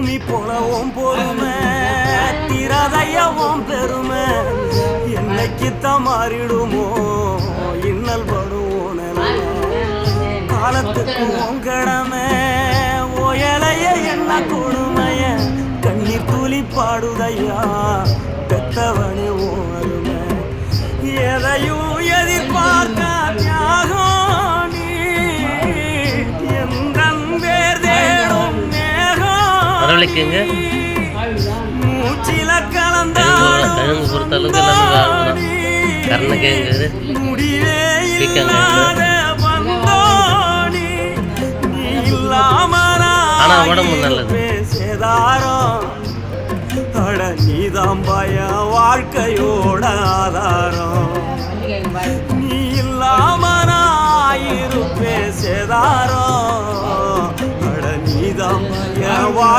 பூமி போலவும் பொறுமை திரதையவும் பெருமை என்னைக்குத்தான் மாறிடுமோ இன்னல் படுவோம் காலத்துக்கு கடமை ஓயலைய என்ன கொடுமைய கண்ணீர் துளி பாடுதையா பெத்தவனே ஓருமை எதையும் எதிர்பார்க்க தியாகம் நீ எந்தன் பேர் தேடும் மேகம் மூச்சில கலந்தாலும் முடிவே இல்லாத வந்தோனி நீ இல்லாம பேசதாரம் அட நீதான் பய வாழ்க்கையோட ஆதாரம் நீ இல்லாம இருப்பே சேதாரம் அட நீதான் பய வாழ்க்கை